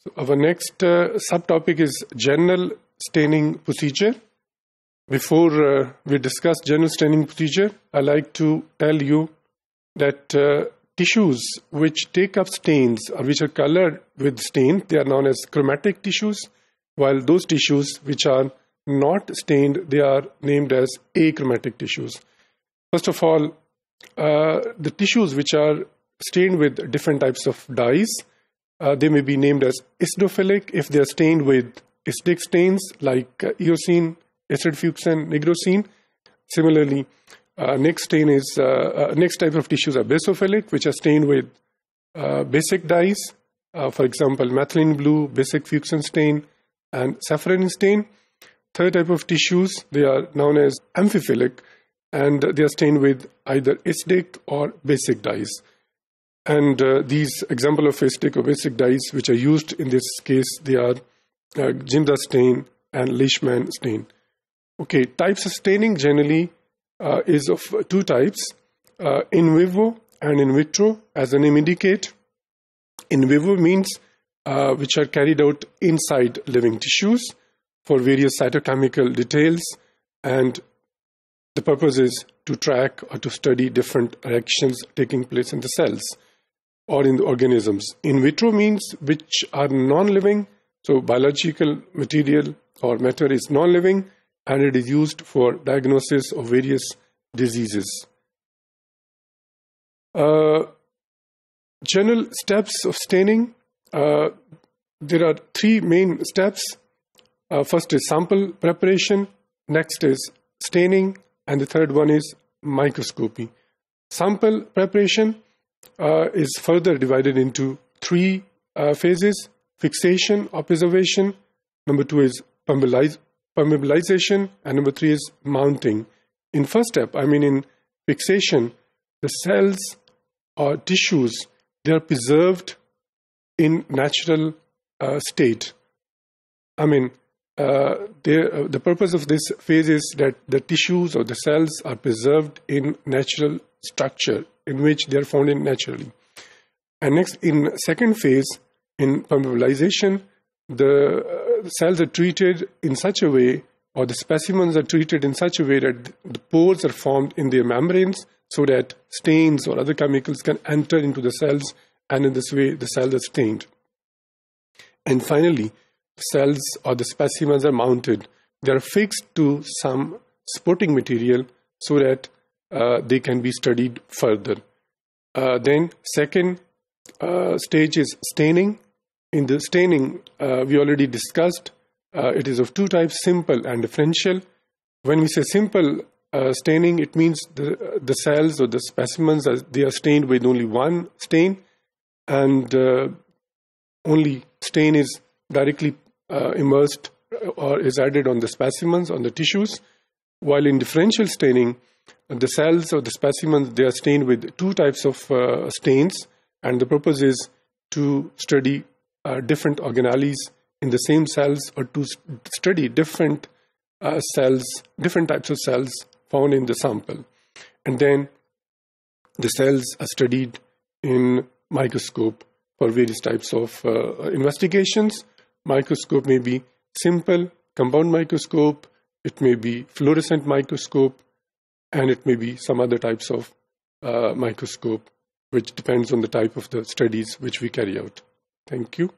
So our next subtopic is general staining procedure. Before we discuss general staining procedure, I like to tell you that tissues which take up stains or which are colored with stain, they are known as chromatic tissues, while those tissues which are not stained, they are named as achromatic tissues. First of all, the tissues which are stained with different types of dyes, they may be named as acidophilic if they are stained with acidic stains like eosine, acid fuchsin, nigrosine. Similarly, next type of tissues are basophilic, which are stained with basic dyes, for example, methylene blue, basic fuchsin stain, and safranin stain. Third type of tissues, they are known as amphiphilic, and they are stained with either acidic or basic dyes. And these example of acidic or basic dyes which are used in this case, they are Ginda stain and Leishman stain. Okay, types of staining generally is of two types, in vivo and in vitro, as the name indicate. In vivo means which are carried out inside living tissues for various cytochemical details, and the purpose is to track or to study different reactions taking place in the cells or in the organisms. In vitro means which are non-living, so biological material or matter is non-living, and it is used for diagnosis of various diseases. General steps of staining. There are three main steps. First is sample preparation, next is staining, and the third one is microscopy. Sample preparation is further divided into three phases: fixation, observation, number two is permeabilization, and number three is mounting. In first step, in fixation, the cells or tissues, they are preserved in natural state. The purpose of this phase is that the tissues or the cells are preserved in natural structure in which they are found in naturally. And next, in second phase, in permeabilization, the cells are treated in such a way, or the specimens are treated in such a way that the pores are formed in their membranes so that stains or other chemicals can enter into the cells, and in this way the cells are stained. And finally, the cells or the specimens are mounted. They are fixed to some supporting material so that they can be studied further. Then second stage is staining. In the staining, we already discussed, it is of two types, simple and differential. When we say simple staining, it means the cells or the specimens, they are stained with only one stain, and only stain is directly immersed or is added on the specimens, on the tissues. While in differential staining, the cells or the specimens, they are stained with two types of stains, and the purpose is to study different organelles in the same cells, or to study different cells, different types of cells found in the sample. And then the cells are studied in microscope for various types of investigations. Microscope may be simple, compound microscope, it may be fluorescent microscope, and it may be some other types of microscope, which depends on the type of the studies which we carry out. Thank you.